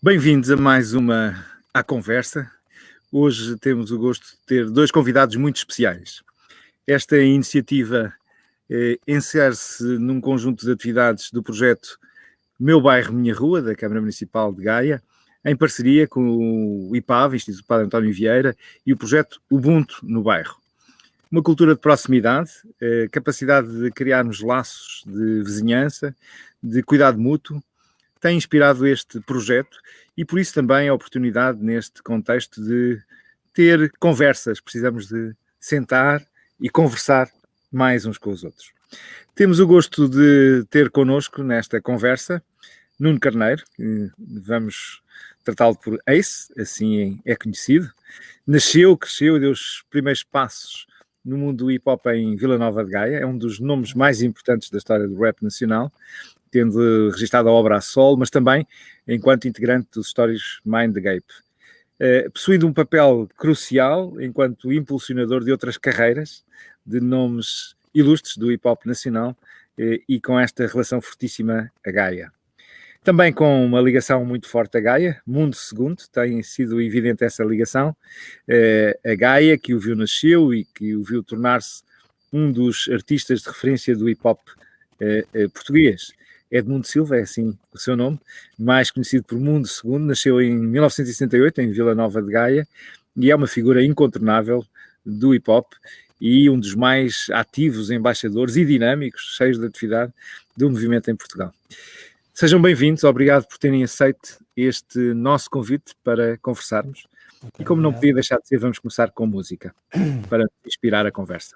Bem-vindos a mais uma À Conversa. Hoje temos o gosto de ter dois convidados muito especiais. Esta iniciativa insere-se num conjunto de atividades do projeto Meu Bairro, Minha Rua, da Câmara Municipal de Gaia, em parceria com o IPAV, Instituto Padre António Vieira, e o projeto Ubuntu no Bairro. Uma cultura de proximidade, capacidade de criarmos laços de vizinhança, de cuidado mútuo, tem inspirado este projeto e por isso também a oportunidade neste contexto de ter conversas. Precisamos de sentar e conversar mais uns com os outros. Temos o gosto de ter connosco nesta conversa Nuno Carneiro, que vamos tratá-lo por Ace, assim é conhecido. Nasceu, cresceu e deu os primeiros passos no mundo do hip-hop em Vila Nova de Gaia. É um dos nomes mais importantes da história do rap nacional, tendo registrado a obra a solo, mas também enquanto integrante dos Stories Mind the Gape. Possuindo um papel crucial enquanto impulsionador de outras carreiras, de nomes ilustres do hip-hop nacional, e com esta relação fortíssima a Gaia. Também com uma ligação muito forte a Gaia, Mundo Segundo, tem sido evidente essa ligação. A Gaia, que o viu nasceu e que o viu tornar-se um dos artistas de referência do hip-hop português. Edmundo Silva, é assim o seu nome, mais conhecido por Mundo Segundo, nasceu em 1968 em Vila Nova de Gaia e é uma figura incontornável do hip-hop e um dos mais ativos embaixadores e dinâmicos, cheios de atividade, do movimento em Portugal. Sejam bem-vindos, obrigado por terem aceito este nosso convite para conversarmos. E como não podia deixar de ser, vamos começar com música, para inspirar a conversa.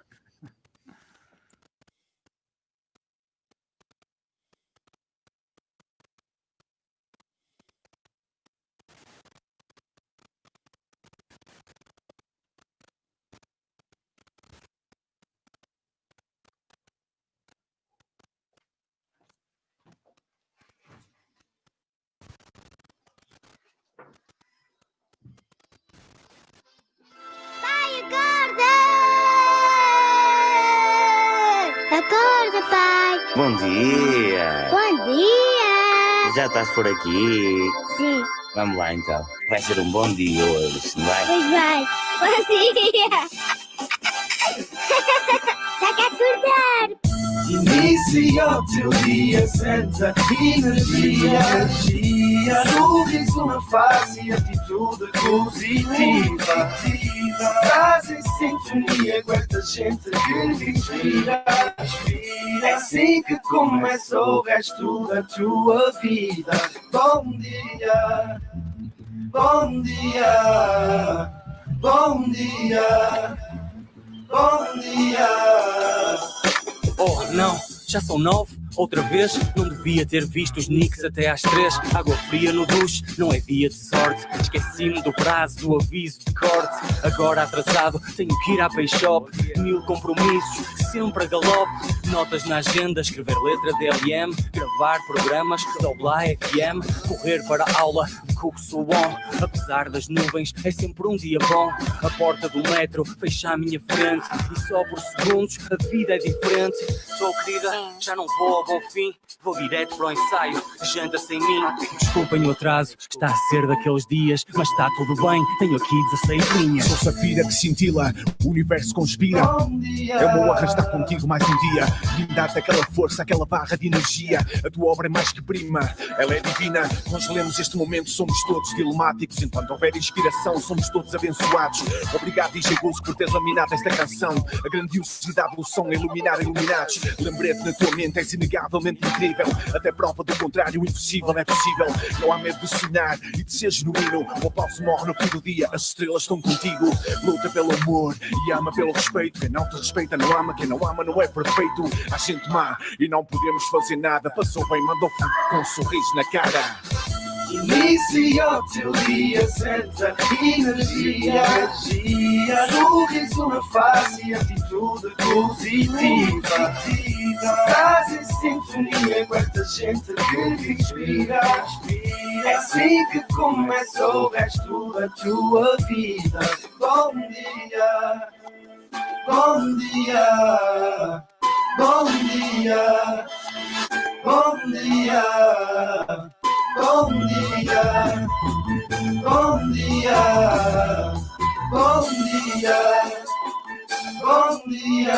Acorda, pai! Bom dia! Bom dia! Já estás por aqui? Sim, Vamos lá então. Vai ser um bom dia hoje, não vai? pois vai! Bom dia! Já quer acordar! Inicia o teu dia, senta energia, sorriso na face e atitude positiva. Estás em sintonia com esta gente que te inspira. É assim que começa o resto da tua vida. Bom dia, bom dia, bom dia, bom dia. Oh não, já são 9, outra vez. Não devia ter visto os Knicks até às 3. Água fria no duche, não é dia de sorte. Esqueci-me do prazo, do aviso de corte. Agora atrasado, tenho que ir à Payshop. 1000 compromissos, sempre a galope. Notas na agenda, escrever letra de LM. Gravar programas, doblar FM. Correr para a aula, de Cook Suon. Apesar das nuvens, é sempre um dia bom. A porta do metro fecha à minha frente. E só por segundos, a vida é diferente. Sou querida, já não vou ao bom fim. Vou direto para o ensaio, janta sem mim. Desculpem o atraso, está a ser daqueles dias. Mas está tudo bem, tenho aqui 16 linhas. Sou safira que cintila, o universo conspira. É o meu arrastar contigo mais um dia. Brindar-te aquela força, aquela barra de energia. A tua obra é mais que prima, ela é divina. Congelemos este momento, somos todos dilemáticos. Enquanto houver inspiração, somos todos abençoados. Obrigado DJ Ghost por ter laminado esta canção. A grandiosidade do som, iluminar iluminados. Lembrete na tua mente, és inegavelmente incrível. Até prova do contrário, o impossível é possível. Não há medo de sonhar e de ser genuíno. O aplauso morre no fim do dia, as estrelas estão contigo. Luta pelo amor e ama pelo respeito. Quem não te respeita não ama, quem não ama não é perfeito. Há gente má e não podemos fazer nada. Passou bem, mandou com um sorriso na cara. Inicia o teu dia, senta energia, sorriso na face e atitude positiva. Estás em sintonia com esta gente que te inspira. É assim que começa o resto da tua vida. Bom dia, bom dia, bom dia, bom dia. Bom dia, Bom dia, bom dia.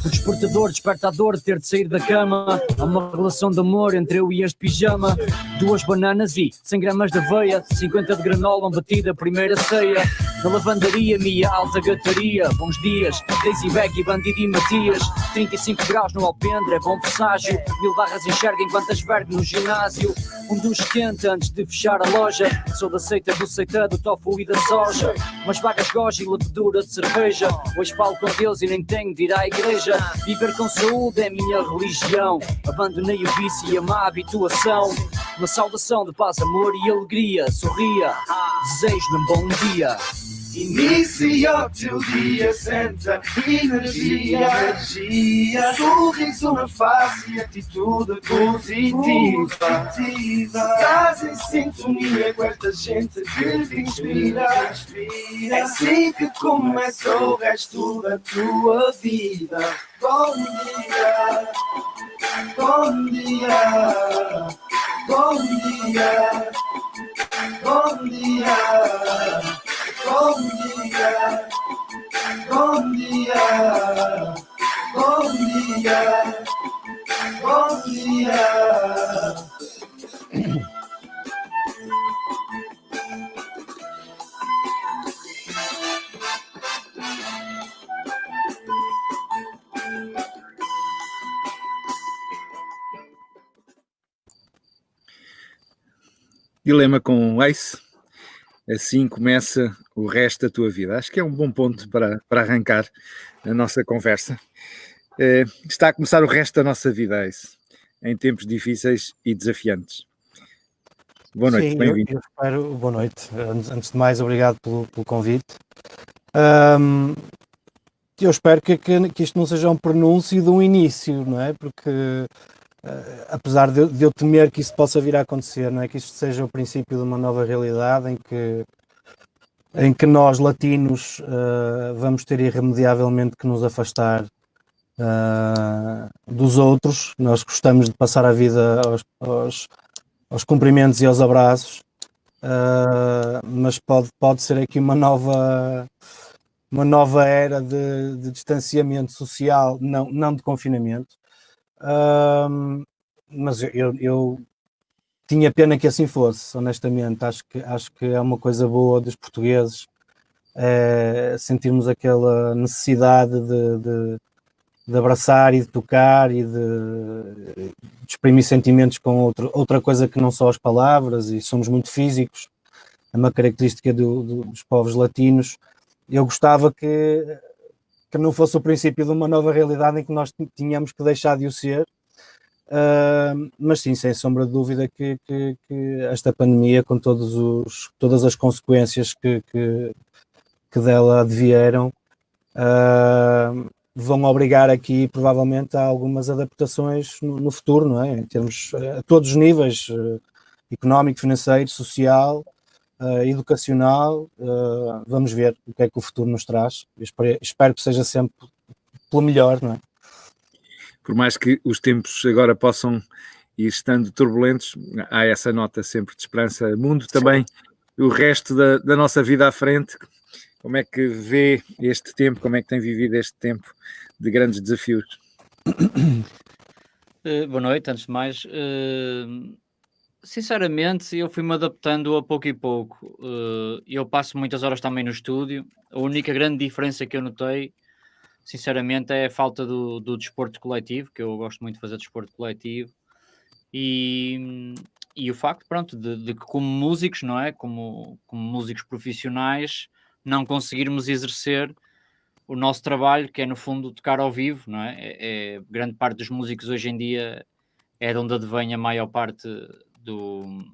O despertador desperta a dor de ter de sair da cama. Há uma relação de amor entre eu e este pijama. 2 bananas e 100 gramas de aveia, 50 de granola, batida, primeira ceia. Na lavandaria, Mia, alta gataria. Bons dias, Daisy Beck e Bandido e Matias. 35 graus no alpendre, é bom presságio. 1000 barras enxerga enquanto aspergo no ginásio. Um duche quente antes de fechar a loja. Sou da seita do seita, do tofu e da soja. Umas vagas goji e levedura de cerveja. Hoje falo com Deus e nem tenho de ir à igreja. Viver com saúde é minha religião. Abandonei o vício e a má habituação. Uma saudação de paz, amor e alegria. Sorria, desejo-lhe um bom dia. Inicia o teu dia, senta energia. Sorriso na face e atitude positiva. Estás em sintonia com esta gente que te inspira. É assim que começa o resto da tua vida. Bom dia, bom dia, bom dia, bom dia. Bom dia, bom dia, bom dia, bom dia. Dilema com Ace. Assim começa o resto da tua vida. Acho que é um bom ponto para arrancar a nossa conversa. Está a começar o resto da nossa vida, Ace, em tempos difíceis e desafiantes. Boa noite, Sim, bem-vindo. eu espero, boa noite. Antes de mais, obrigado pelo convite. Eu espero que isto não seja um prenúncio de um início, não é? Porque apesar de eu temer que isso possa vir a acontecer, não é? Que isto seja o princípio de uma nova realidade em que nós, latinos, vamos ter irremediavelmente que nos afastar dos outros. Nós gostamos de passar a vida aos cumprimentos e aos abraços, mas pode ser aqui uma nova era de distanciamento social, não de confinamento. Mas eu tinha pena que assim fosse, honestamente. Acho que é uma coisa boa dos portugueses, sentirmos aquela necessidade de abraçar e de tocar e de exprimir sentimentos com outra coisa que não só as palavras, e somos muito físicos, é uma característica dos povos latinos. Eu gostava que não fosse o princípio de uma nova realidade em que nós tínhamos que deixar de o ser, mas sim, sem sombra de dúvida que esta pandemia, com todas as consequências que dela advieram, vão obrigar aqui provavelmente a algumas adaptações no futuro, não é? Em termos, a todos os níveis, económico, financeiro, social, educacional. Vamos ver o que é que o futuro nos traz. Espero que seja sempre pelo melhor, não é? Por mais que os tempos agora possam ir estando turbulentos, há essa nota sempre de esperança. O mundo também, o resto da nossa vida à frente. Como é que vê este tempo? Como é que tem vivido este tempo de grandes desafios? Boa noite, antes de mais. Sinceramente, eu fui-me adaptando a pouco e pouco. Eu passo muitas horas também no estúdio. A única grande diferença que eu notei, sinceramente, é a falta do desporto coletivo, que eu gosto muito de fazer desporto coletivo. E o facto, pronto, de que como músicos, não é? Como músicos profissionais, não conseguirmos exercer o nosso trabalho, que é no fundo tocar ao vivo, não é? Grande parte dos músicos hoje em dia é de onde advém a maior parte do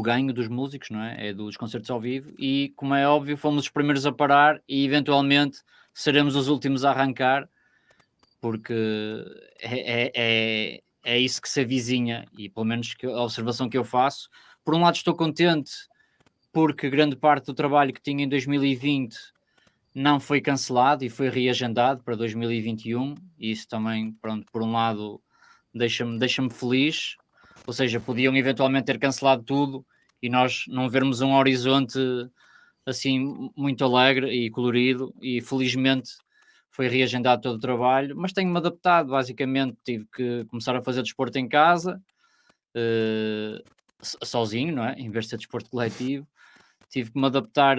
ganho dos músicos, não é? É dos concertos ao vivo, e como é óbvio fomos os primeiros a parar e eventualmente seremos os últimos a arrancar, porque é isso que se avizinha, e pelo menos a observação que eu faço. Por um lado estou contente porque grande parte do trabalho que tinha em 2020 não foi cancelado e foi reagendado para 2021, e isso também, pronto, por um lado deixa-me feliz. Ou seja, podiam eventualmente ter cancelado tudo e nós não vermos um horizonte assim muito alegre e colorido, e felizmente foi reagendado todo o trabalho, mas tenho-me adaptado, basicamente tive que começar a fazer desporto em casa, sozinho, não é? Em vez de ser desporto coletivo, tive que me adaptar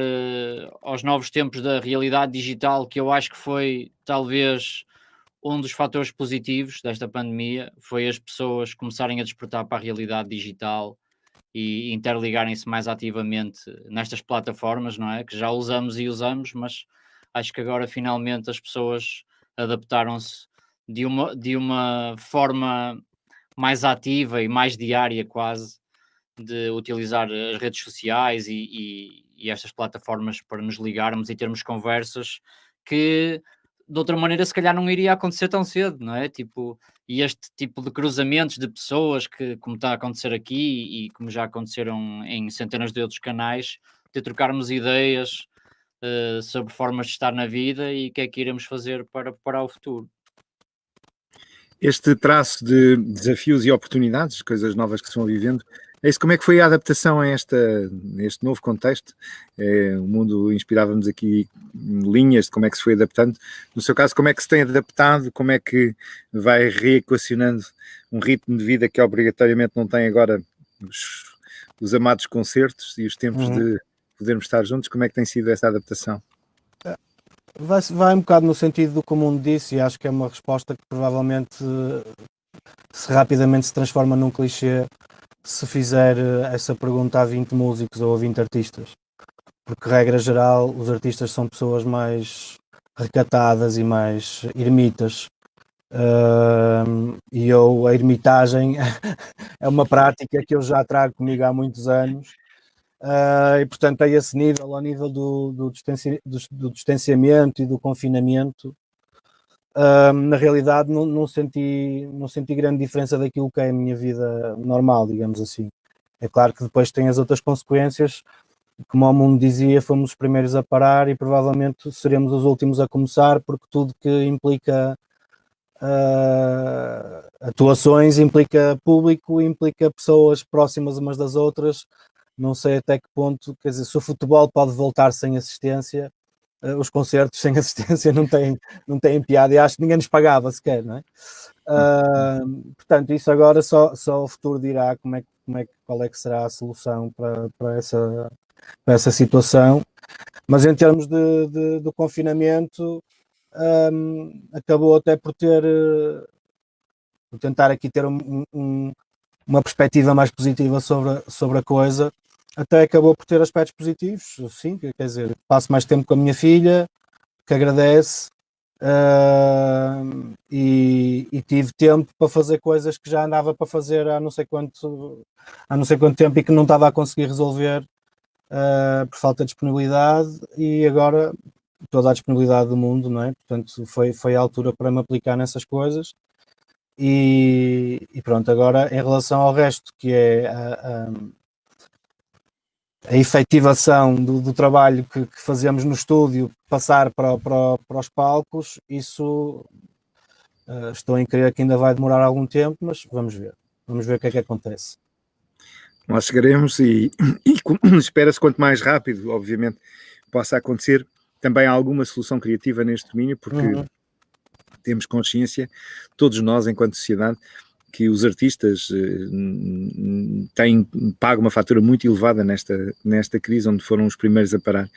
aos novos tempos da realidade digital, que eu acho que foi talvez um dos fatores positivos desta pandemia, foi as pessoas começarem a despertar para a realidade digital e interligarem-se mais ativamente nestas plataformas, não é? Que já usamos e usamos, mas acho que agora finalmente as pessoas adaptaram-se de uma forma mais ativa e mais diária quase, de utilizar as redes sociais e estas plataformas para nos ligarmos e termos conversas que de outra maneira se calhar não iria acontecer tão cedo, não é? Tipo, e este tipo de cruzamentos de pessoas que, como está a acontecer aqui e como já aconteceram em centenas de outros canais, de trocarmos ideias sobre formas de estar na vida e o que é que iremos fazer para o futuro. Este traço de desafios e oportunidades, coisas novas que se vão vivendo, é isso, como é que foi a adaptação a este novo contexto? O mundo inspirava-nos aqui linhas de como é que se foi adaptando. No seu caso, como é que se tem adaptado? Como é que vai reequacionando um ritmo de vida que obrigatoriamente não tem agora os amados concertos e os tempos de podermos estar juntos? Como é que tem sido essa adaptação? Vai um bocado no sentido do que o mundo disse, e acho que é uma resposta que provavelmente rapidamente se transforma num clichê se fizer essa pergunta a 20 músicos ou a 20 artistas. Porque, regra geral, os artistas são pessoas mais recatadas e mais ermitas. E a ermitagem é uma prática que eu já trago comigo há muitos anos. E portanto a esse nível, ao nível do distanciamento e do confinamento, na realidade não senti grande diferença daquilo que é a minha vida normal, digamos assim. É claro que depois tem as outras consequências, como o mundo dizia, fomos os primeiros a parar e provavelmente seremos os últimos a começar, porque tudo que implica atuações implica público, implica pessoas próximas umas das outras. Não sei até que ponto, quer dizer, se o futebol pode voltar sem assistência, os concertos sem assistência não têm piada, e acho que ninguém nos pagava sequer, não é? Portanto, isso agora só o futuro dirá qual é que será a solução para essa situação. Mas em termos do confinamento, acabou até por tentar aqui ter uma perspectiva mais positiva sobre a coisa. Até acabou por ter aspectos positivos, sim, quer dizer, passo mais tempo com a minha filha, que agradece, e tive tempo para fazer coisas que já andava para fazer há não sei quanto tempo e que não estava a conseguir resolver por falta de disponibilidade, e agora toda a disponibilidade do mundo, não é? Portanto, foi a altura para me aplicar nessas coisas. E pronto, agora em relação ao resto, que é a efetivação do trabalho que fazemos no estúdio, passar para os palcos, isso estou em crer que ainda vai demorar algum tempo, mas vamos ver o que é que acontece. Nós chegaremos e espera-se quanto mais rápido, obviamente, possa acontecer também alguma solução criativa neste domínio, porque temos consciência, todos nós, enquanto sociedade, que os artistas têm pago uma fatura muito elevada nesta crise, onde foram os primeiros a parar.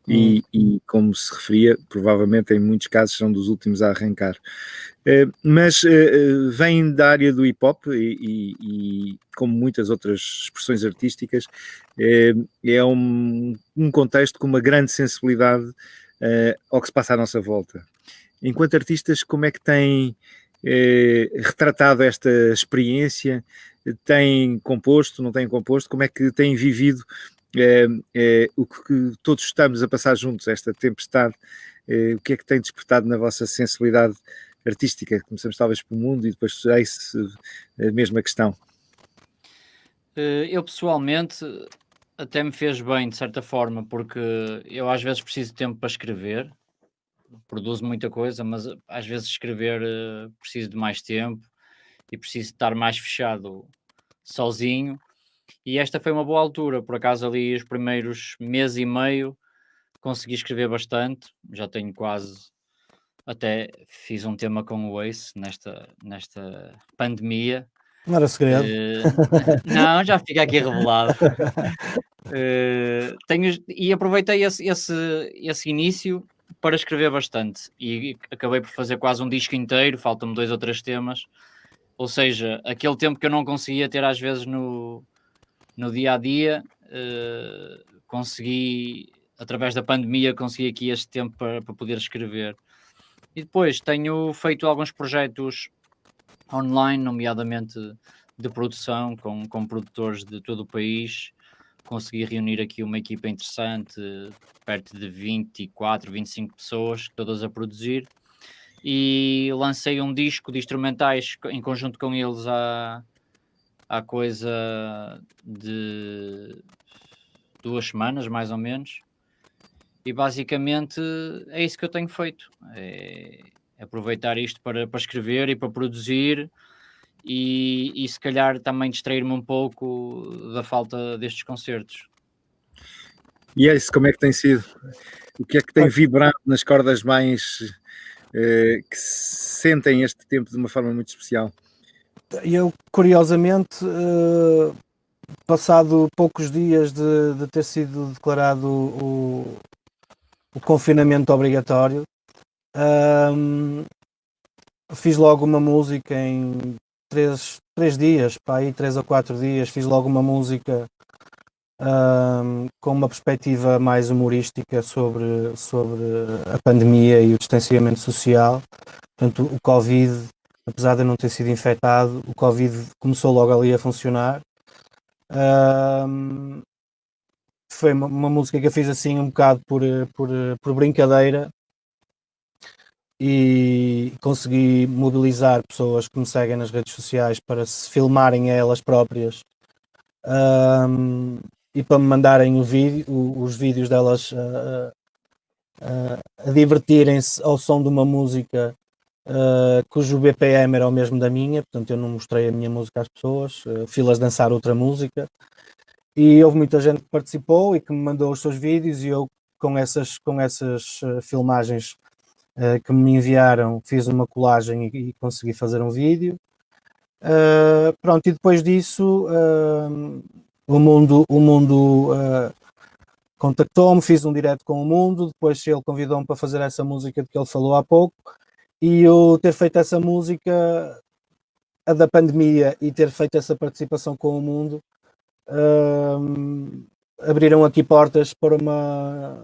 E, como se referia, provavelmente em muitos casos são dos últimos a arrancar. Mas vem da área do hip-hop e como muitas outras expressões artísticas, é um contexto com uma grande sensibilidade ao que se passa à nossa volta. Enquanto artistas, como é que têm retratado esta experiência? Têm composto, não têm composto? Como é que têm vivido o que todos estamos a passar juntos, esta tempestade? O que é que tem despertado na vossa sensibilidade artística? Começamos talvez pelo mundo e depois a mesma questão. Eu pessoalmente até me fez bem de certa forma, porque eu às vezes preciso de tempo para escrever, produzo muita coisa, mas às vezes escrever preciso de mais tempo e preciso estar mais fechado sozinho, e esta foi uma boa altura. Por acaso ali os primeiros mês e meio consegui escrever bastante, já tenho quase, até fiz um tema com o Ace nesta pandemia. Não era segredo. Não, já fica aqui revelado. E aproveitei esse início para escrever bastante e acabei por fazer quase um disco inteiro, faltam-me 2 ou 3 temas, ou seja, aquele tempo que eu não conseguia ter às vezes no dia a dia, consegui, através da pandemia, consegui aqui este tempo para poder escrever. E depois tenho feito alguns projetos online, nomeadamente de produção, com produtores de todo o país. Consegui reunir aqui uma equipa interessante, perto de 24, 25 pessoas, todas a produzir, e lancei um disco de instrumentais em conjunto com eles há coisa de 2 semanas, mais ou menos, e basicamente é isso que eu tenho feito, é aproveitar isto para escrever e para produzir, e se calhar também distrair-me um pouco da falta destes concertos. E é isso, como é que tem sido? O que é que tem vibrado nas cordas mais que sentem este tempo de uma forma muito especial? Eu, curiosamente, passado poucos dias de ter sido declarado o confinamento obrigatório, fiz logo uma música em 3 dias, pá, aí 3 ou 4 dias, fiz logo uma música com uma perspectiva mais humorística sobre a pandemia e o distanciamento social. Portanto, o Covid, apesar de eu não ter sido infectado, o Covid começou logo ali a funcionar. Foi uma música que eu fiz assim um bocado por brincadeira, e consegui mobilizar pessoas que me seguem nas redes sociais para se filmarem a elas próprias, e para me mandarem os vídeos delas a divertirem-se ao som de uma música cujo BPM era o mesmo da minha. Portanto, eu não mostrei a minha música às pessoas, fui-las dançar outra música, e houve muita gente que participou e que me mandou os seus vídeos, e eu com essas filmagens que me enviaram, fiz uma colagem e consegui fazer um vídeo. Pronto, e depois disso o mundo contactou-me, fiz um direto com o Mundo, depois ele convidou-me para fazer essa música de que ele falou há pouco, e eu ter feito essa música, a da pandemia, e ter feito essa participação com o Mundo, abriram aqui portas para uma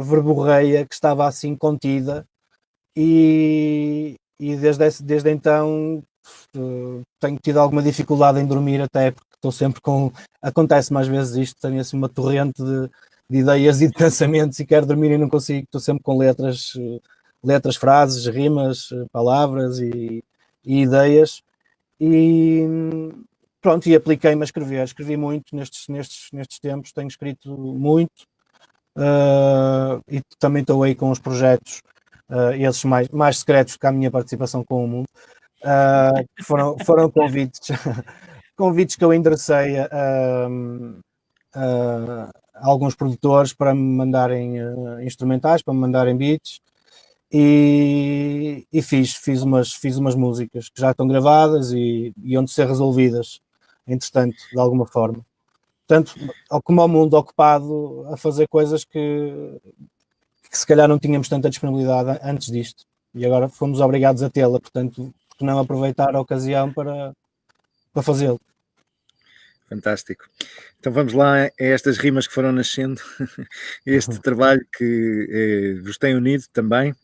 verborreia que estava assim contida, e desde então tenho tido alguma dificuldade em dormir, até porque estou sempre acontece mais vezes isto, tenho assim uma torrente de ideias e de pensamentos e quero dormir e não consigo, estou sempre com letras, frases, rimas, palavras e ideias, e pronto, e apliquei-me a escrever. Escrevi muito nestes tempos, tenho escrito muito, e também estou aí com os projetos, esses mais secretos que a minha participação com o Mundo, foram convites que eu enderecei a alguns produtores para me mandarem instrumentais, para me mandarem beats, e fiz umas músicas que já estão gravadas e onde ser resolvidas, entretanto, de alguma forma. Portanto, como ao Mundo, ocupado a fazer coisas que se calhar não tínhamos tanta disponibilidade antes disto, e agora fomos obrigados a tê-la. Portanto, por que não aproveitar a ocasião para fazê-lo? Fantástico. Então vamos lá a estas rimas que foram nascendo, este trabalho que vos tem unido também,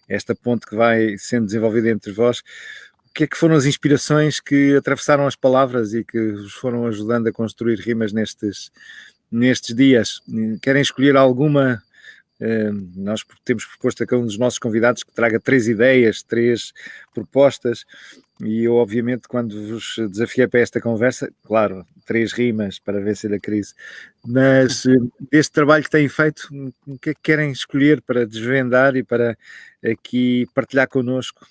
esta ponte que vai sendo desenvolvida entre vós. O que é que foram as inspirações que atravessaram as palavras e que vos foram ajudando a construir rimas nestes dias? Querem escolher alguma? Nós temos proposto a cada um dos nossos convidados que traga 3 ideias, 3 propostas, e eu, obviamente, quando vos desafiei para esta conversa, claro, 3 rimas para vencer a crise, mas deste trabalho que têm feito, o que é que querem escolher para desvendar e para aqui partilhar connosco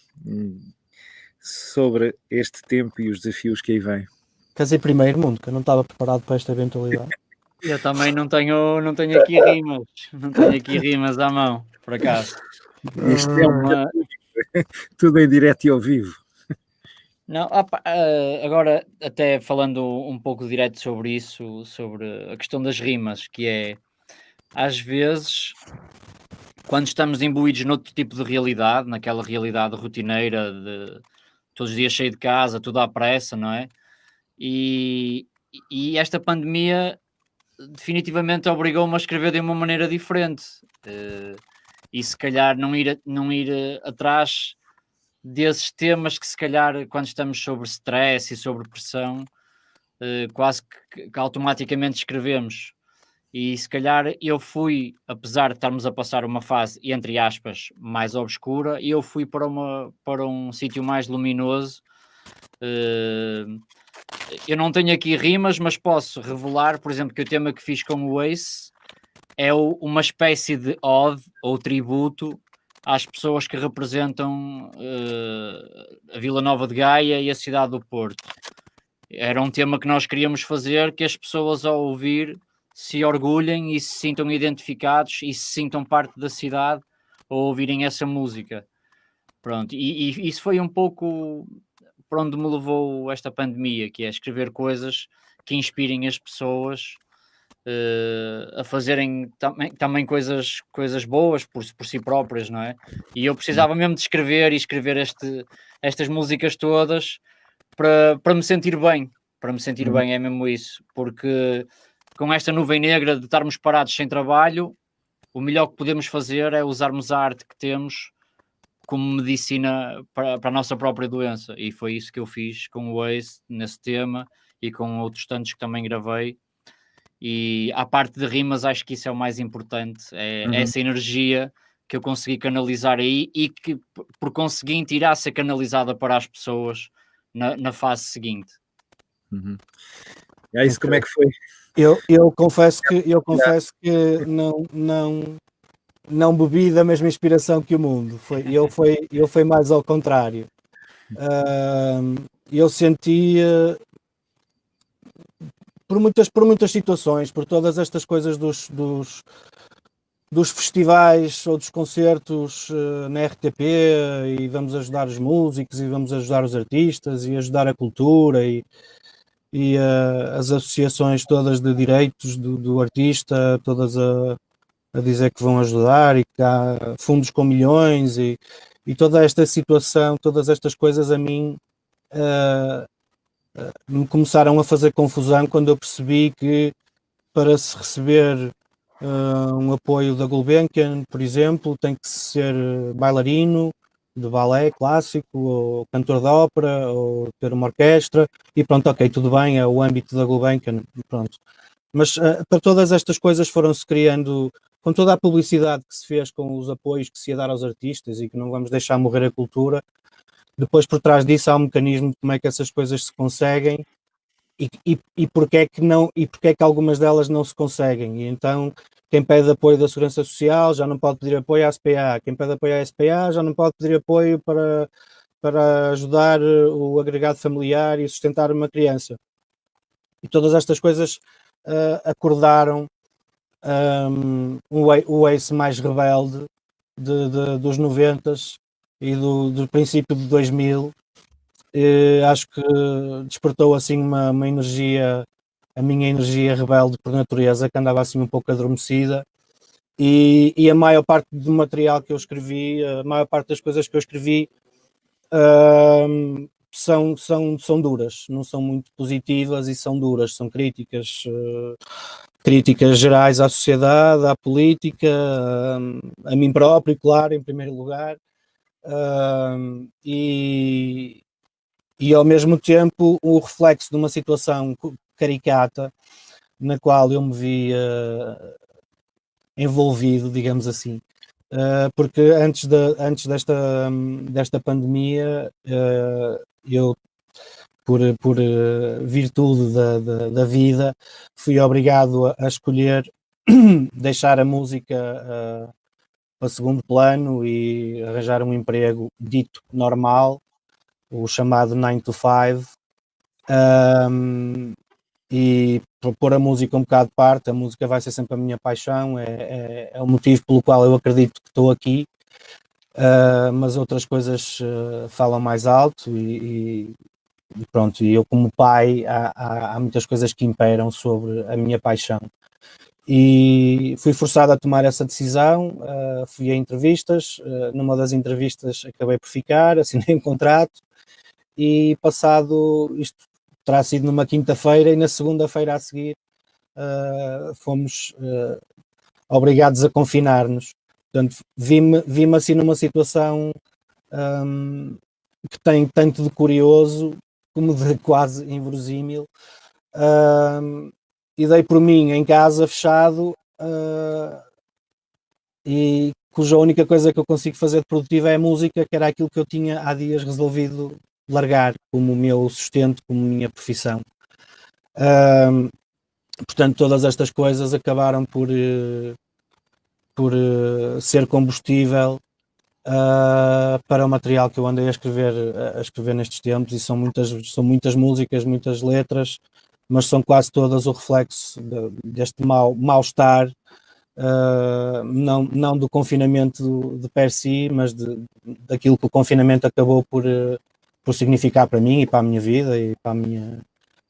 sobre este tempo e os desafios que aí vêm? Quer dizer, primeiro, Mundo, que eu não estava preparado para esta eventualidade. Eu também não tenho aqui rimas, não tenho aqui rimas à mão, por acaso. Isto é Mas, tudo em direto e ao vivo. não, agora até falando um pouco direto sobre isso, sobre a questão das rimas, que é, às vezes, quando estamos imbuídos noutro tipo de realidade, naquela realidade rotineira de todos os dias cheio de casa, tudo à pressa, não é? E esta pandemia definitivamente obrigou-me a escrever de uma maneira diferente. E se calhar não ir atrás desses temas que se calhar quando estamos sobre stress e sobre pressão, quase que automaticamente escrevemos. E se calhar eu fui, apesar de estarmos a passar uma fase, entre aspas, mais obscura, eu fui para um sítio mais luminoso. Eu não tenho aqui rimas, mas posso revelar, por exemplo, que o tema que fiz com o Ace é uma espécie de ode ou tributo às pessoas que representam a Vila Nova de Gaia e a cidade do Porto. Era um tema que nós queríamos fazer, que as pessoas ao ouvir se orgulhem e se sintam identificados e se sintam parte da cidade ao ouvirem essa música. Pronto, e isso foi um pouco para onde me levou esta pandemia, que é escrever coisas que inspirem as pessoas a fazerem também coisas boas por si próprias, não é? E eu precisava mesmo de escrever e escrever estas músicas todas para me sentir bem. Para me sentir bem, é mesmo isso. Porque com esta nuvem negra de estarmos parados sem trabalho, o melhor que podemos fazer é usarmos a arte que temos como medicina para a nossa própria doença. E foi isso que eu fiz com o Ace, nesse tema, e com outros tantos que também gravei. E à parte de rimas, acho que isso é o mais importante, é essa energia que eu consegui canalizar aí e que, por conseguinte, irá ser canalizada para as pessoas na fase seguinte. É isso, como é que foi? Eu confesso que não bebi da mesma inspiração que o mundo. Eu fui mais ao contrário. Eu sentia por muitas situações, por todas estas coisas dos festivais ou dos concertos na RTP, e vamos ajudar os músicos e vamos ajudar os artistas e ajudar a cultura e as associações todas de direitos do artista, todas a dizer que vão ajudar e que há fundos com milhões e toda esta situação, todas estas coisas a mim me começaram a fazer confusão quando eu percebi que para se receber um apoio da Gulbenkian, por exemplo, tem que ser bailarino de balé clássico ou cantor de ópera ou ter uma orquestra e pronto, ok, tudo bem, é o âmbito da Gulbenkian, pronto. Mas para todas estas coisas foram-se criando, com toda a publicidade que se fez com os apoios que se ia dar aos artistas e que não vamos deixar morrer a cultura, depois por trás disso há um mecanismo de como é que essas coisas se conseguem e porque é que algumas delas não se conseguem. E então quem pede apoio da Segurança Social já não pode pedir apoio à SPA, quem pede apoio à SPA já não pode pedir apoio para ajudar o agregado familiar e sustentar uma criança. E todas estas coisas acordaram o Ace mais rebelde dos 90s e do princípio de 2000. Acho que despertou assim uma energia, a minha energia rebelde por natureza, que andava assim um pouco adormecida, e a maior parte do material que eu escrevi, a maior parte das coisas que eu escrevi são duras, não são muito positivas e são duras, são críticas gerais à sociedade, à política, a mim próprio, claro, em primeiro lugar, e ao mesmo tempo o reflexo de uma situação caricata na qual eu me vi envolvido, digamos assim, porque antes desta pandemia eu, por virtude da vida, fui obrigado a escolher deixar a música para segundo plano e arranjar um emprego dito normal, o chamado 9 to 5, e pôr a música um bocado de parte. A música vai ser sempre a minha paixão, é o motivo pelo qual eu acredito que estou aqui, mas outras coisas falam mais alto e pronto, e eu como pai há muitas coisas que imperam sobre a minha paixão. E fui forçado a tomar essa decisão, fui a entrevistas, numa das entrevistas acabei por ficar, assinei um contrato e passado, isto terá sido numa quinta-feira e na segunda-feira a seguir fomos obrigados a confinar-nos. Portanto, vi-me assim numa situação que tem tanto de curioso como de quase inverosímil. E dei por mim em casa fechado e cuja única coisa que eu consigo fazer de produtiva é a música, que era aquilo que eu tinha há dias resolvido largar como o meu sustento, como minha profissão. Portanto, todas estas coisas acabaram por ser combustível para o material que eu andei a escrever nestes tempos, e são muitas músicas, muitas letras, mas são quase todas o reflexo deste mal-estar, não do confinamento de per si, mas daquilo que o confinamento acabou por significar para mim e para a minha vida e para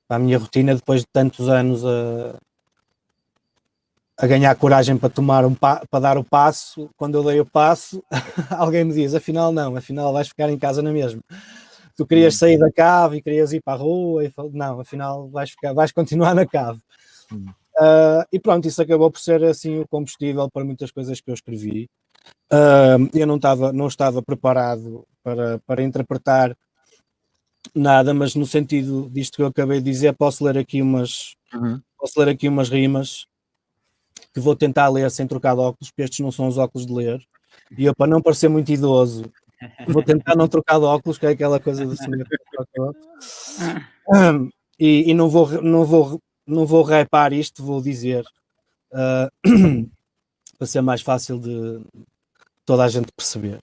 a minha rotina, depois de tantos anos a ganhar coragem para para dar o passo. Quando eu dei o passo, alguém me diz, afinal vais ficar em casa na mesma. Tu querias sair da cave e querias ir para a rua, e não, afinal vais continuar na cave. E pronto, isso acabou por ser assim o combustível para muitas coisas que eu escrevi. Eu não estava preparado para interpretar nada, mas no sentido disto que eu acabei de dizer, posso ler aqui umas rimas que vou tentar ler sem trocar de óculos, porque estes não são os óculos de ler, e eu, para não parecer muito idoso, vou tentar não trocar de óculos, que é aquela coisa do senhor que troca de óculos. E não vou rapar isto, vou dizer para ser mais fácil de toda a gente perceber.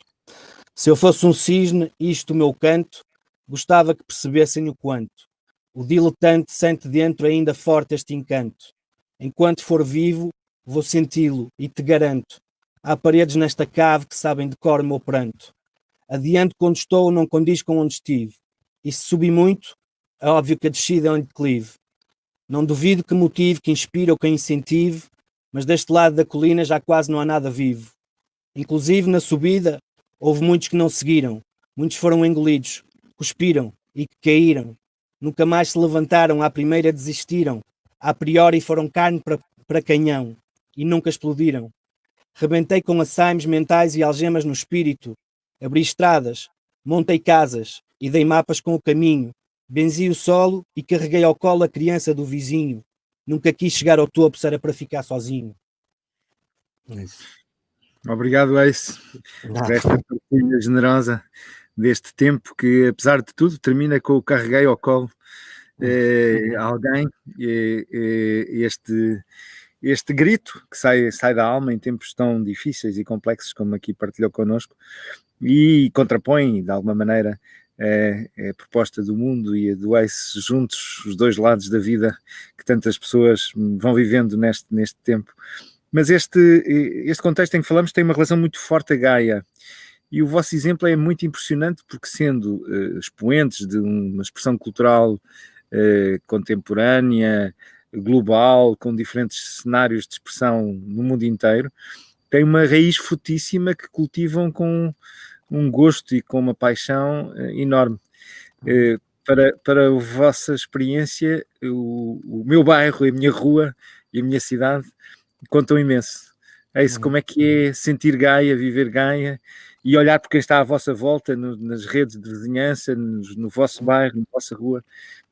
Se eu fosse um cisne, isto o meu canto, gostava que percebessem o quanto o diletante sente dentro ainda forte este encanto. Enquanto for vivo, vou senti-lo e te garanto, há paredes nesta cave que sabem de cor o meu pranto. Adiante quando estou não condiz com onde estive, e se subi muito, é óbvio que a descida é um declive. Não duvido que motive, que inspire ou que incentive, mas deste lado da colina já quase não há nada vivo. Inclusive na subida, houve muitos que não seguiram, muitos foram engolidos, cuspiram e que caíram. Nunca mais se levantaram, à primeira desistiram, a priori foram carne para canhão e nunca explodiram. Rebentei com açaimes mentais e algemas no espírito, abri estradas, montei casas e dei mapas com o caminho, benzi o solo e carreguei ao colo a criança do vizinho. Nunca quis chegar ao topo se era para ficar sozinho. Obrigado, Ace, por esta partilha generosa deste tempo que, apesar de tudo, termina com o carreguei ao colo alguém. Este grito que sai da alma em tempos tão difíceis e complexos como aqui partilhou connosco, e contrapõe de alguma maneira a proposta do Mundo e a do Ace juntos, os dois lados da vida que tantas pessoas vão vivendo neste tempo. Mas este contexto em que falamos tem uma relação muito forte a Gaia, e o vosso exemplo é muito impressionante, porque sendo expoentes de uma expressão cultural contemporânea, global, com diferentes cenários de expressão no mundo inteiro, tem uma raiz fortíssima que cultivam com um gosto e com uma paixão enorme. Para a vossa experiência, o meu bairro, a minha rua e a minha cidade contam imenso. É isso, como é que é sentir Gaia, viver Gaia e olhar por quem está à vossa volta, nas redes de vizinhança, no vosso bairro, na vossa rua.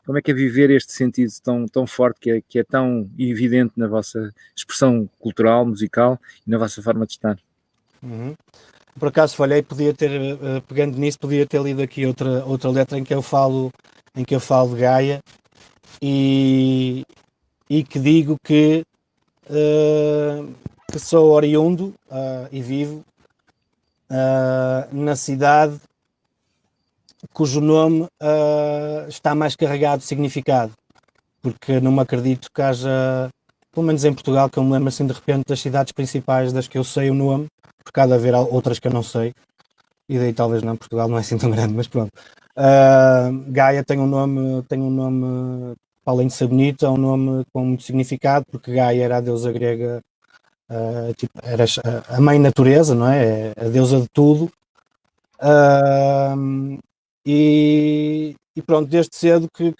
Como é que é viver este sentido tão forte que é tão evidente na vossa expressão cultural, musical e na vossa forma de estar? Por acaso falhei, pegando nisso, podia ter lido aqui outra letra em que eu falo de Gaia e que digo que sou oriundo e vivo na cidade cujo nome está mais carregado de significado. porque não me acredito que haja, pelo menos em Portugal, que eu me lembro assim de repente das cidades principais das que eu sei o nome, porque há de haver outras que eu não sei, e daí talvez não, Portugal não é assim tão grande, mas pronto. Gaia tem um nome, além de ser bonito, é um nome com muito significado, porque Gaia era a deusa grega, tipo, era a mãe natureza, não é? É a deusa de tudo. E pronto, desde cedo que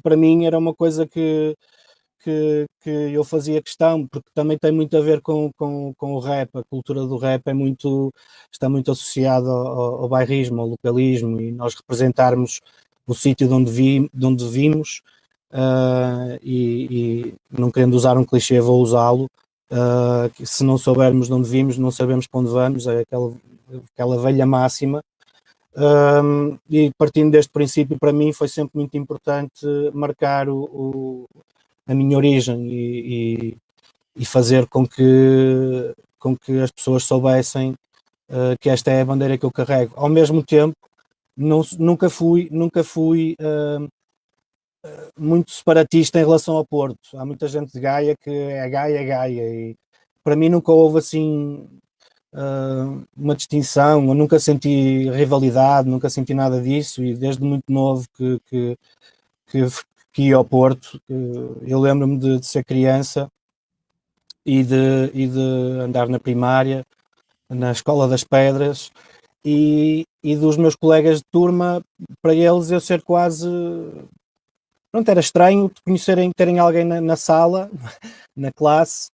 para mim era uma coisa que eu fazia questão, porque também tem muito a ver com o rap. A cultura do rap está muito associada ao bairrismo, ao localismo, e nós representarmos o sítio de onde vimos, e não querendo usar um clichê, vou usá-lo. Se não soubermos de onde vimos, não sabemos para onde vamos, é aquela velha máxima. E partindo deste princípio, para mim foi sempre muito importante marcar a minha origem e fazer com que as pessoas soubessem que esta é a bandeira que eu carrego. Ao mesmo tempo, nunca fui muito separatista em relação ao Porto. Há muita gente de Gaia que é Gaia, e para mim nunca houve assim uma distinção. Eu nunca senti rivalidade, nunca senti nada disso, e desde muito novo que ia ao Porto. Eu lembro-me de ser criança e de andar na primária, na Escola das Pedras, e dos meus colegas de turma, para eles eu ser quase... Pronto, era estranho terem alguém na sala, na classe,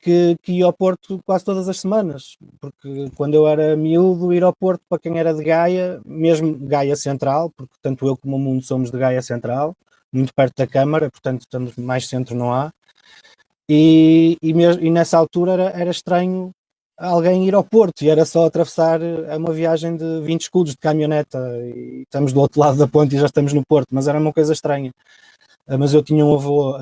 que ia ao Porto quase todas as semanas, porque quando eu era miúdo, ir ao Porto para quem era de Gaia, mesmo Gaia Central, porque tanto eu como o Mundo somos de Gaia Central, muito perto da Câmara, portanto estamos mais centro não há, e nessa altura era estranho alguém ir ao Porto, e era só atravessar uma viagem de 20 escudos de caminhoneta, e estamos do outro lado da ponte e já estamos no Porto, mas era uma coisa estranha. Mas eu tinha um avô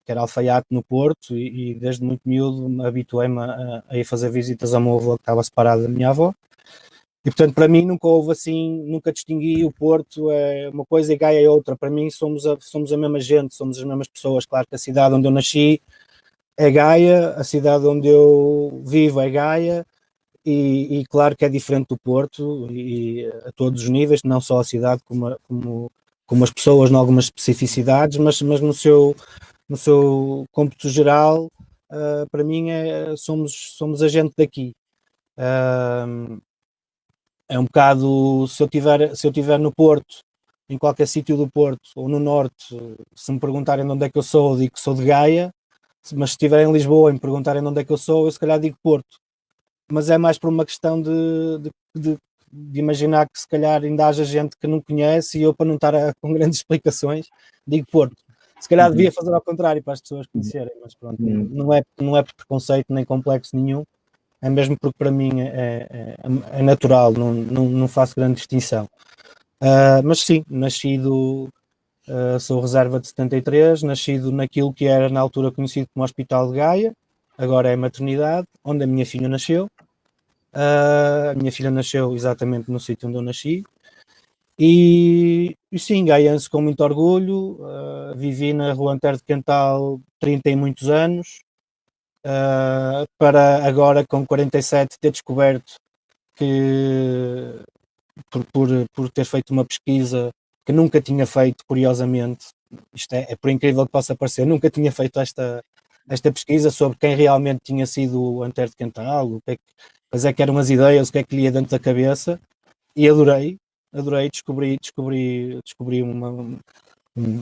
que era alfaiate no Porto, e desde muito miúdo habituei-me a ir fazer visitas ao meu avô, que estava separado da minha avó. E portanto, para mim nunca houve assim, nunca distingui o Porto é uma coisa e Gaia é outra. Para mim somos a mesma gente, somos as mesmas pessoas. Claro que a cidade onde eu nasci é Gaia, a cidade onde eu vivo é Gaia, e claro que é diferente do Porto, e a todos os níveis, não só a cidade como as pessoas, em algumas especificidades, mas no seu cômputo geral, para mim somos a gente daqui. É um bocado, se eu tiver no Porto, em qualquer sítio do Porto ou no Norte, se me perguntarem de onde é que eu sou, eu digo que sou de Gaia, mas se estiver em Lisboa e me perguntarem de onde é que eu sou, eu se calhar digo Porto. Mas é mais por uma questão de imaginar que se calhar ainda haja gente que não conhece, e eu, para não estar com grandes explicações, digo Porto. Se calhar devia fazer ao contrário para as pessoas conhecerem, mas pronto, não é por preconceito nem complexo nenhum, é mesmo porque para mim é natural, não faço grande distinção. Mas sim, nascido, sou reserva de 73, nascido naquilo que era na altura conhecido como Hospital de Gaia, agora é maternidade, onde a minha filha nasceu. A minha filha nasceu exatamente no sítio onde eu nasci, e sim, gaiense com muito orgulho. Vivi na Rua Antero de Quental 30 e muitos anos, para agora com 47 ter descoberto que por ter feito uma pesquisa que nunca tinha feito, curiosamente, isto é por incrível que possa parecer, nunca tinha feito esta pesquisa sobre quem realmente tinha sido o Antero de Quental, quais é que eram as ideias, o que é que lhe ia dentro da cabeça, e adorei, descobri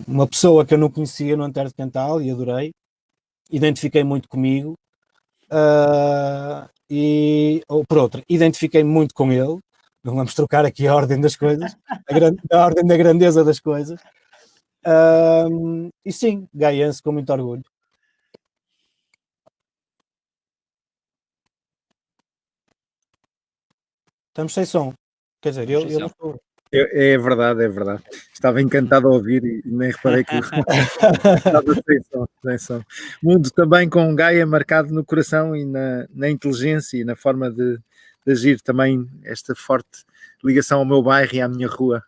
uma pessoa que eu não conhecia no Antero de Quental, e adorei, identifiquei muito comigo, ou por outra, identifiquei muito com ele. Não vamos trocar aqui a ordem das coisas, a ordem da grandeza das coisas. E sim, gaiense com muito orgulho. Estamos sem som. Quer dizer, eu não estou. É verdade, é verdade. Estava encantado a ouvir e nem reparei que estava sem som. Mundo também com Gaia marcado no coração e na inteligência e na forma de agir também, esta forte ligação ao meu bairro e à minha rua.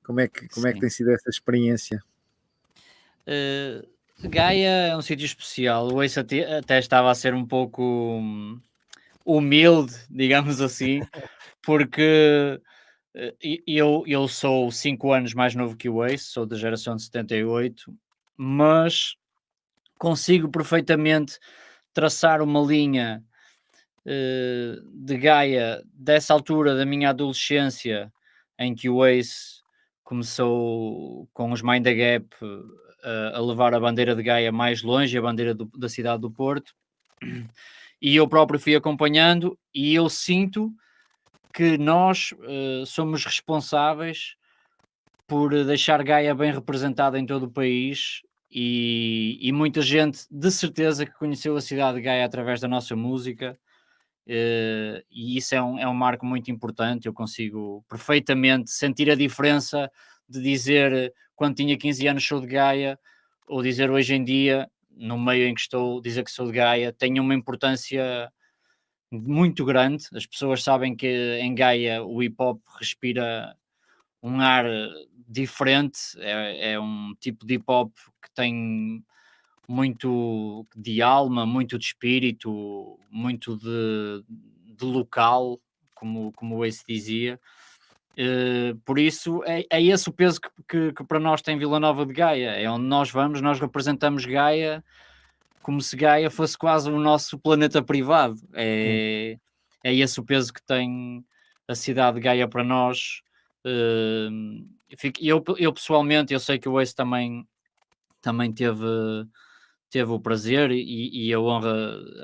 Como é que tem sido essa experiência? Gaia é um sítio especial. O Ace até estava a ser um pouco humilde, digamos assim, porque eu sou 5 anos mais novo que o Ace, sou da geração de 78, mas consigo perfeitamente traçar uma linha de Gaia dessa altura da minha adolescência, em que o Ace começou com os Mind the Gap a levar a bandeira de Gaia mais longe, a bandeira da cidade do Porto, e eu próprio fui acompanhando, e eu sinto que nós somos responsáveis por deixar Gaia bem representada em todo o país, e muita gente de certeza que conheceu a cidade de Gaia através da nossa música, e isso é um marco muito importante. Eu consigo perfeitamente sentir a diferença de dizer quando tinha 15 anos sou de Gaia, ou dizer hoje em dia, no meio em que estou, dizer que sou de Gaia, tem uma importância muito grande. As pessoas sabem que em Gaia o hip hop respira um ar diferente, é um tipo de hip hop que tem muito de alma, muito de espírito, muito de local, como o Ace dizia. Por isso é esse o peso que para nós tem Vila Nova de Gaia. É onde nós vamos, nós representamos Gaia como se Gaia fosse quase o nosso planeta privado. É esse o peso que tem a cidade de Gaia para nós. Eu pessoalmente, eu sei que o Ace também teve o prazer e a honra,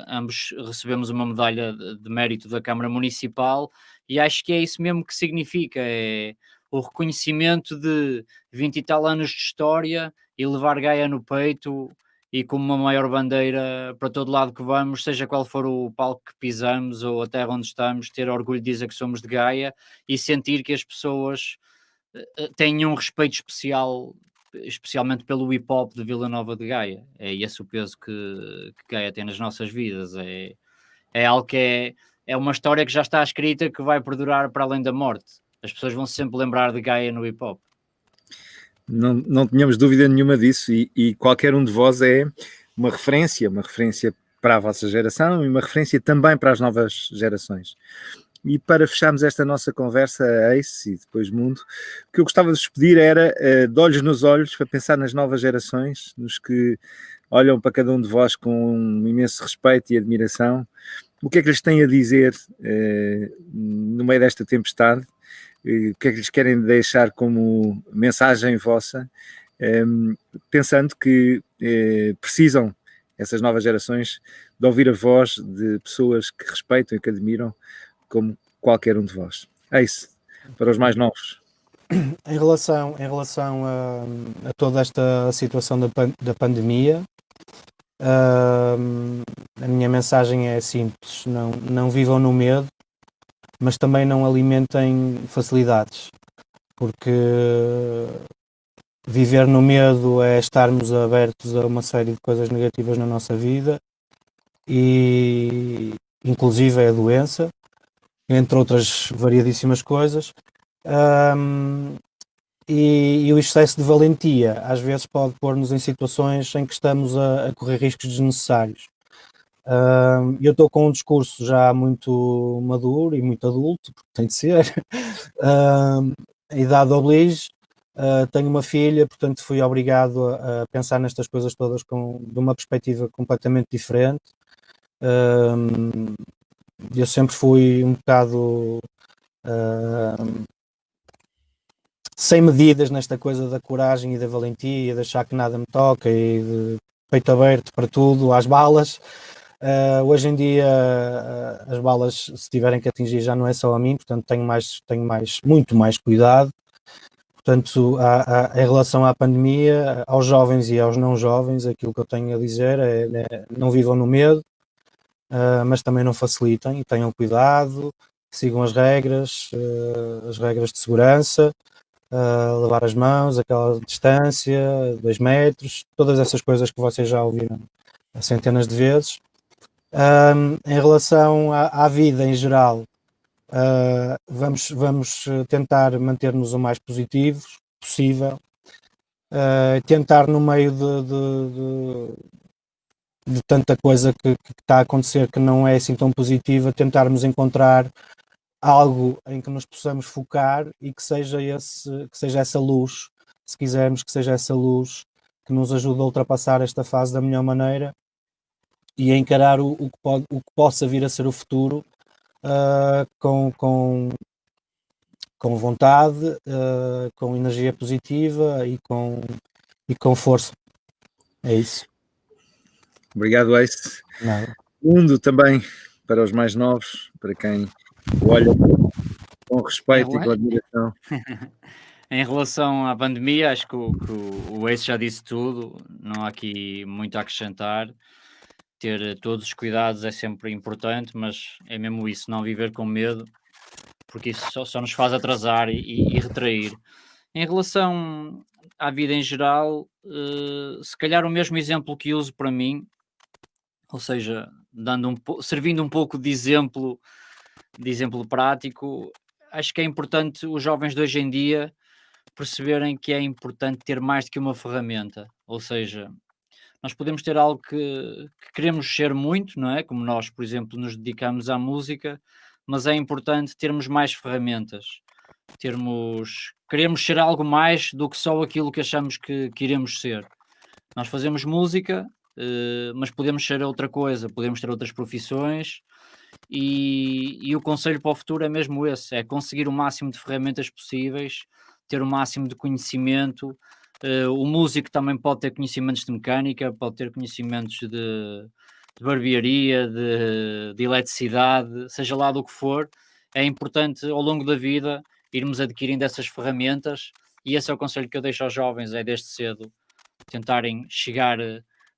ambos recebemos uma medalha de mérito da Câmara Municipal, e acho que é isso mesmo que significa, é o reconhecimento de 20 e tal anos de história e levar Gaia no peito e como uma maior bandeira para todo lado que vamos, seja qual for o palco que pisamos ou a terra onde estamos, ter orgulho de dizer que somos de Gaia e sentir que as pessoas têm um respeito especial, especialmente pelo hip hop de Vila Nova de Gaia. É esse o peso que Gaia tem nas nossas vidas. É algo que é uma história que já está escrita, que vai perdurar para além da morte. As pessoas vão sempre lembrar de Gaia no hip hop. Não tínhamos dúvida nenhuma disso, e qualquer um de vós é uma referência para a vossa geração e uma referência também para as novas gerações. E para fecharmos esta nossa conversa, Ace e depois Mundo, o que eu gostava de vos pedir era, de olhos nos olhos, para pensar nas novas gerações, nos que olham para cada um de vós com um imenso respeito e admiração. O que é que lhes têm a dizer no meio desta tempestade? O que é que lhes querem deixar como mensagem vossa, pensando que precisam, essas novas gerações, de ouvir a voz de pessoas que respeitam e que admiram, como qualquer um de vós. É isso, para os mais novos. Em relação a toda esta situação da pandemia, a minha mensagem é simples: não vivam no medo, mas também não alimentem facilidades, porque viver no medo é estarmos abertos a uma série de coisas negativas na nossa vida, e inclusive a doença, entre outras variadíssimas coisas. E o excesso de valentia às vezes pode pôr-nos em situações em que estamos a correr riscos desnecessários. Eu estou com um discurso já muito maduro e muito adulto, porque tem de ser. A idade oblige. Tenho uma filha, portanto fui obrigado a pensar nestas coisas todas de uma perspectiva completamente diferente. Eu sempre fui um bocado sem medidas nesta coisa da coragem e da valentia, de achar que nada me toca e de peito aberto para tudo, às balas. Hoje em dia as balas, se tiverem que atingir, já não é só a mim, portanto tenho muito mais cuidado. Portanto, em relação à pandemia, aos jovens e aos não jovens, aquilo que eu tenho a dizer é não vivam no medo, mas também não facilitem, e tenham cuidado, sigam as regras de segurança, lavar as mãos, aquela distância, 2 metros, todas essas coisas que vocês já ouviram centenas de vezes. Em relação à vida em geral, vamos tentar manter-nos o mais positivos possível. tentar no meio de tanta coisa que está a acontecer que não é assim tão positiva, tentarmos encontrar algo em que nos possamos focar e que seja essa luz, se quisermos, que seja essa luz que nos ajude a ultrapassar esta fase da melhor maneira e a encarar o que possa vir a ser o futuro com vontade, com energia positiva e com força. É isso. Obrigado, Ace. Nada. Mundo também para os mais novos, para quem olha com respeito e com admiração. Em relação à pandemia, acho que o Ace já disse tudo, não há aqui muito a acrescentar. Ter todos os cuidados é sempre importante, mas é mesmo isso, não viver com medo, porque isso só nos faz atrasar e retrair. Em relação à vida em geral, se calhar o mesmo exemplo que uso para mim, ou seja, servindo um pouco de exemplo prático, acho que é importante os jovens de hoje em dia perceberem que é importante ter mais do que uma ferramenta, ou seja, nós podemos ter algo que queremos ser muito, não é? Como nós, por exemplo, nos dedicamos à música, mas é importante termos mais ferramentas, queremos ser algo mais do que só aquilo que achamos que iremos ser. Nós fazemos música, mas podemos ser outra coisa, podemos ter outras profissões e o conselho para o futuro é mesmo esse, é conseguir o máximo de ferramentas possíveis, ter o máximo de conhecimento. O músico também pode ter conhecimentos de mecânica, pode ter conhecimentos de barbearia, de eletricidade, seja lá do que for. É importante ao longo da vida irmos adquirindo essas ferramentas e esse é o conselho que eu deixo aos jovens, é desde cedo tentarem chegar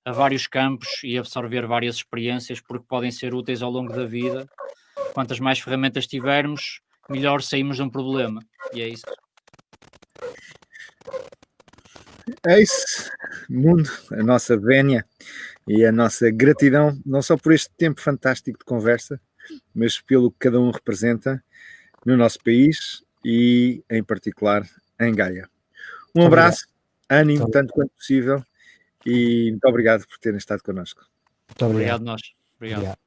a vários campos e absorver várias experiências porque podem ser úteis ao longo da vida. Quantas mais ferramentas tivermos, melhor saímos de um problema. E é isso. É isso, Mundo, a nossa vénia e a nossa gratidão, não só por este tempo fantástico de conversa, mas pelo que cada um representa no nosso país e, em particular, em Gaia. Um abraço, ânimo, tanto quanto possível, e muito obrigado por terem estado connosco. Muito obrigado. Obrigado nós. Obrigado.